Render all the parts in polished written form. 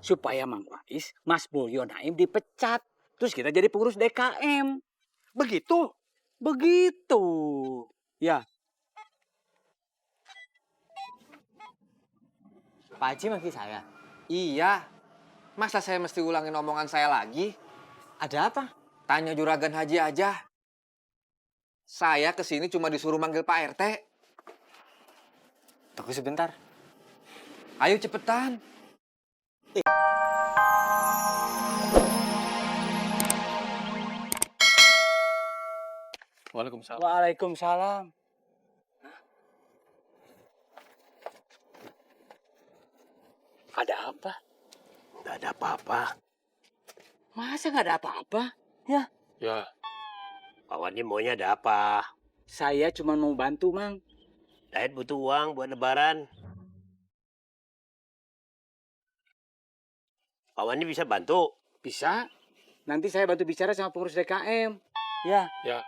supaya Mang Wais, Mas Mulyo Naim dipecat. Terus kita jadi pengurus DKM. Begitu? Begitu. Ya. Pak Haji manggil saya. Iya. Masa saya mesti ulangin omongan saya lagi? Ada apa? Tanya Juragan Haji aja. Saya kesini cuma disuruh manggil Pak RT. Tunggu sebentar. Ayo cepetan. Waalaikumsalam. Waalaikumsalam. Ada apa? Nggak ada apa-apa. Masa nggak ada apa-apa? Ya, Ya. Pak Wandi maunya ada apa? saya cuma mau bantu, Mang. Dayat butuh uang buat lebaran. Pak Wandi bisa bantu? Bisa? Nanti saya bantu bicara sama pengurus DKM. Ya. Ya.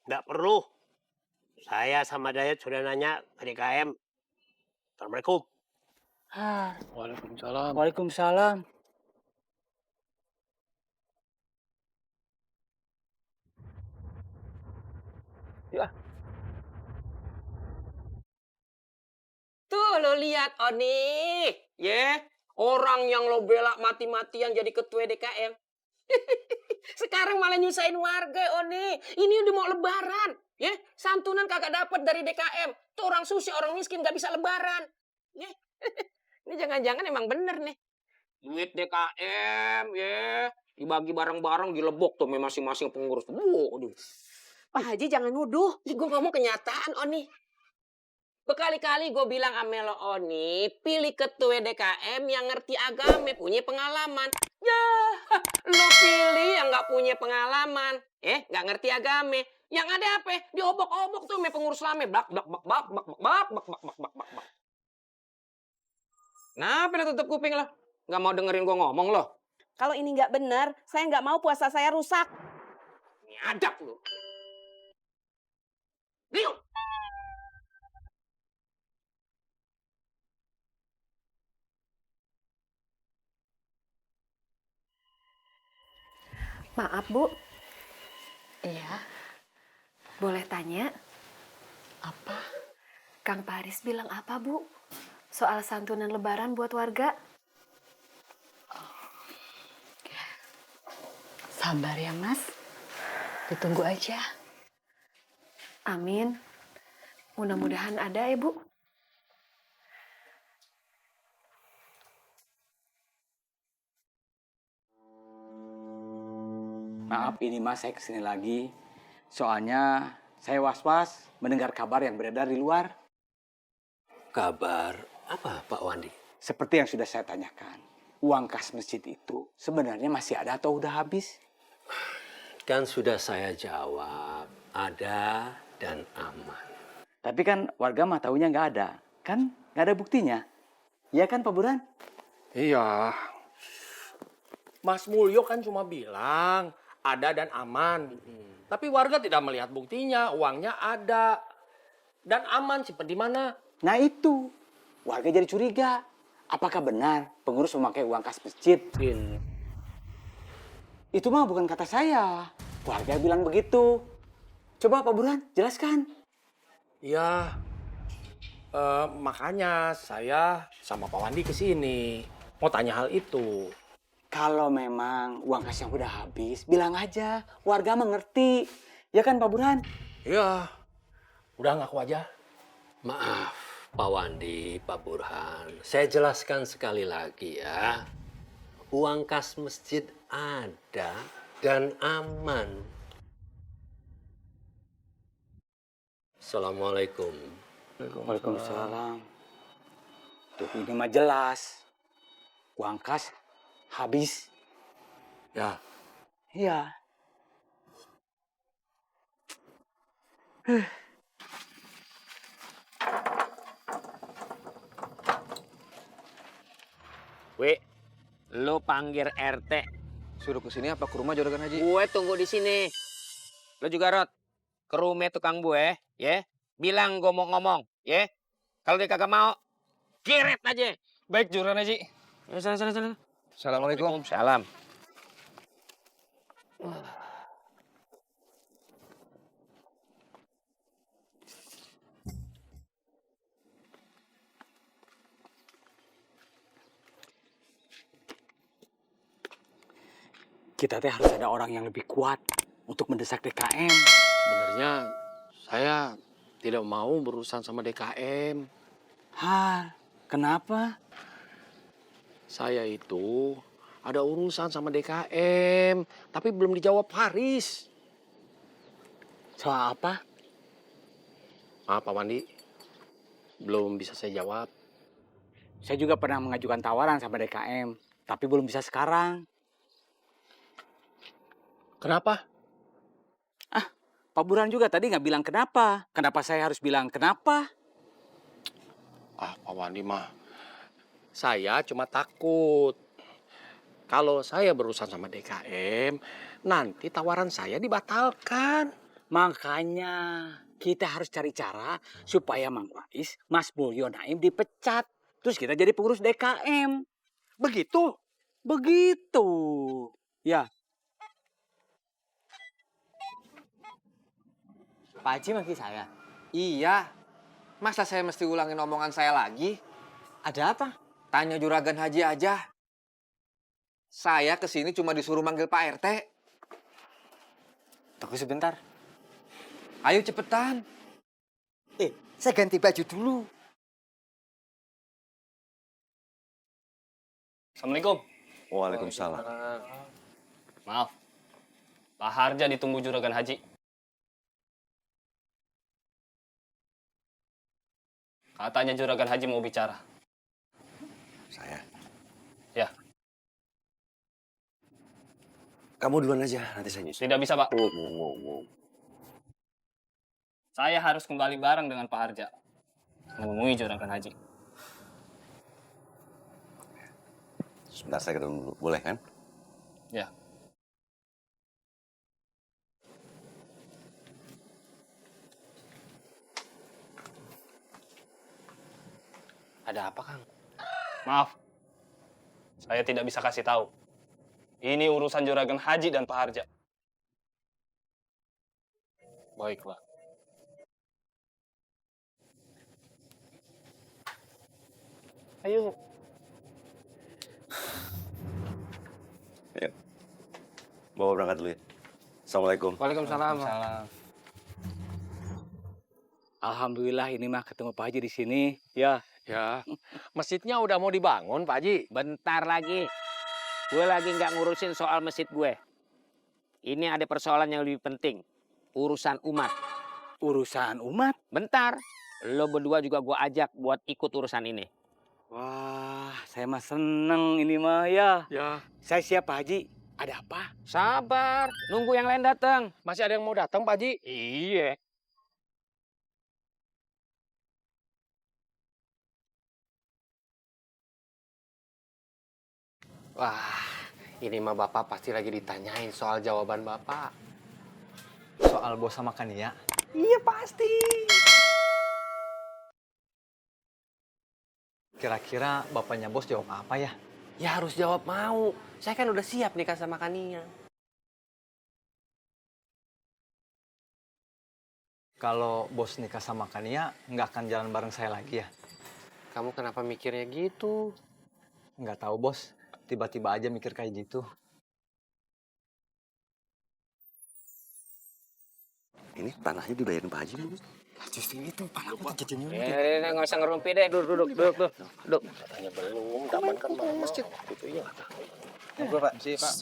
Nggak perlu. Saya sama Dayat sudah nanya ke DKM. Assalamualaikum. Waalaikumsalam. Waalaikumsalam. Tuh lo lihat Oni, ya orang yang lo bela mati-matian jadi ketua DKM. Sekarang malah nyusahin warga Oni. Ini udah mau lebaran, ya santunan kagak dapat dari DKM. Tuh orang susah, orang miskin gak bisa lebaran. Ya. Ini jangan-jangan emang bener nih. Duit DKM, ya dibagi bareng-bareng dilebok tuh masing-masing pengurus. Aduh. Pak Haji jangan nuduh. Gue ngomong kenyataan Oni. Berkali-kali gue bilang sama lo Oni, pilih ketua DKM yang ngerti agama, punya pengalaman. Ya, lo pilih yang nggak punya pengalaman, nggak ngerti agama. Yang ada apa? Diobok-obok tuh sama pengurus lama, bak. Kenapa lo tutup kuping lo? Nggak mau dengerin gue ngomong lo? Kalau ini nggak benar, saya nggak mau puasa saya rusak. Ini adab lo. Diam. Maaf, Bu. Iya, Boleh tanya? apa? Kang Paris bilang apa, Bu? Soal santunan lebaran buat warga? Sabar ya, Mas. Ditunggu aja. Amin. Mudah-mudahan ada ya, Bu. Maaf ini Mas, saya kesini lagi. Soalnya saya was-was mendengar kabar yang beredar di luar. Kabar apa Pak Wandi? Seperti yang sudah saya tanyakan. Uang kas masjid itu sebenarnya masih ada atau udah habis? Kan sudah saya jawab. Ada dan aman. Tapi kan warga mah taunya nggak ada. Kan nggak ada buktinya. Iya kan Pak Burhan? Iya. Mas Mulyo kan cuma bilang ada dan aman. Tapi warga tidak melihat buktinya, uangnya ada. Dan aman, simpen di mana? Nah itu, warga jadi curiga. Apakah benar pengurus memakai uang kas masjid? Itu mah bukan kata saya. Warga bilang begitu. Coba Pak Burhan, jelaskan. Iya. Makanya saya sama Pak Wandi ke sini. Mau tanya hal itu. Kalau memang uang kas yang udah habis, bilang aja. Warga mengerti. Ya kan Pak Burhan? Iya. Udah ngaku aja. Maaf Pak Wandi, Pak Burhan. Saya jelaskan sekali lagi ya. Uang kas masjid ada dan aman. Assalamualaikum. Waalaikumsalam. Tuh ini mah jelas. Uang kas habis. Ya. Iya. Weh, lo panggil RT. Suruh ke sini apa ke rumah Juragan Haji? Gue tunggu di sini. Lo juga Rod, ke rumah tukang gue, ya. Bilang gue mau ngomong, ya. Kalau dia kagak mau, kiret aja. Baik Juragan Haji. Sana. Assalamualaikum. Salam. Kita teh harus ada orang yang lebih kuat untuk mendesak DKM. Sebenarnya saya tidak mau berurusan sama DKM. Har, kenapa? Saya itu ada urusan sama DKM, tapi belum dijawab Haris. Soal apa? Maaf Pak Wandi, belum bisa saya jawab. Saya juga pernah mengajukan tawaran sama DKM, tapi belum bisa sekarang. Kenapa? Pak Burhan juga tadi nggak bilang kenapa. Kenapa saya harus bilang kenapa? Pak Wandi mah, saya cuma takut. Kalau saya berurusan sama DKM, nanti tawaran saya dibatalkan. Makanya kita harus cari cara supaya Mang Faiz, Mas Mulyo Naim dipecat. Terus kita jadi pengurus DKM. Begitu? Begitu. Ya, Pak Haji manggil saya. Iya. Masa saya mesti ulangin omongan saya lagi? Ada apa? Tanya Juragan Haji aja. Saya kesini cuma disuruh manggil Pak RT. tunggu sebentar. Ayo cepetan. Saya ganti baju dulu. Assalamualaikum. Waalaikumsalam. Maaf, Pak Harja ditunggu Juragan Haji. Katanya Juragan Haji mau bicara. Saya. Ya, Kamu duluan aja, nanti saya nyusul. tidak bisa Pak. Wow. Saya harus kembali bareng dengan Pak Harja. Menemui Juragan Haji. Sebentar saya ketemu dulu, boleh kan? Ya. Ada apa, Kang? Maaf, saya tidak bisa kasih tahu. Ini urusan Juragan Haji dan Pak Harja. Baiklah. Ayo. Ayo. Bawa berangkat dulu ya. Assalamualaikum. Waalaikumsalam. Alhamdulillah ini mah ketemu Pak Haji di sini. Ya, Ya, masjidnya udah mau dibangun Pak Haji. Bentar lagi. Gue lagi nggak ngurusin soal masjid gue. Ini ada persoalan yang lebih penting. Urusan umat. urusan umat. Bentar. Lo berdua juga gue ajak buat ikut urusan ini. Wah, saya mah seneng ini mah ya. Ya, Saya siap Pak Haji. Ada apa? Sabar. Nunggu yang lain datang. masih ada yang mau datang Pak Haji? Iya. Wah, ini mah Bapak pasti lagi ditanyain soal jawaban Bapak. Soal bos sama Kania. Iya pasti. Kira-kira bapaknya bos jawab apa ya? Ya harus jawab mau. Saya kan udah siap nikah sama Kania. Kalau bos nikah sama Kania, nggak akan jalan bareng saya lagi ya? Kamu kenapa mikirnya gitu? Nggak tahu bos. Tiba-tiba aja mikir kayak gitu. Ini tanahnya dibayarin Pak Haji belum? Justru itu, palaku tuh jadi nyuruh. Nggak usah ngerumpi deh. Duduk. Katanya belum, dapat kan bareng masjid. Gitu ya. Monggo Pak, sih Pak.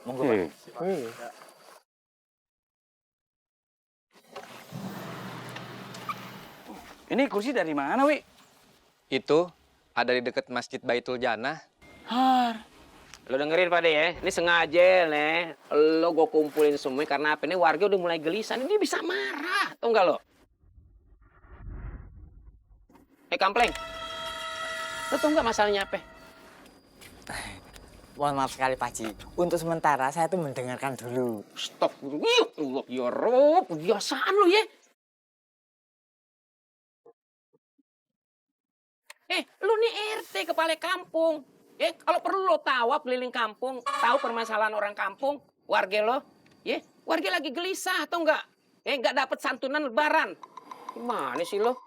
Monggo Pak. Ini kursi dari mana, Wi? Itu ada di dekat Masjid Baitul Jannah. Har. Lo dengerin Pak De ya. Ini sengaja nih. Lo gue kumpulin semua karena apa? Ini warga udah mulai gelisah. Ini bisa marah. Tahu nggak lo? Kampleng. Lo tau nggak masalahnya apa? Mohon maaf sekali Pak Haji. Untuk sementara saya tuh mendengarkan dulu. Stop dulu. Ya Rob, kebiasaan lo ya. Lu nih RT kepala kampung. Kalau perlu lo tawap keliling kampung, tahu permasalahan orang kampung, warga lo. Warga lagi gelisah atau enggak? Enggak dapat santunan lebaran. Gimana sih lo?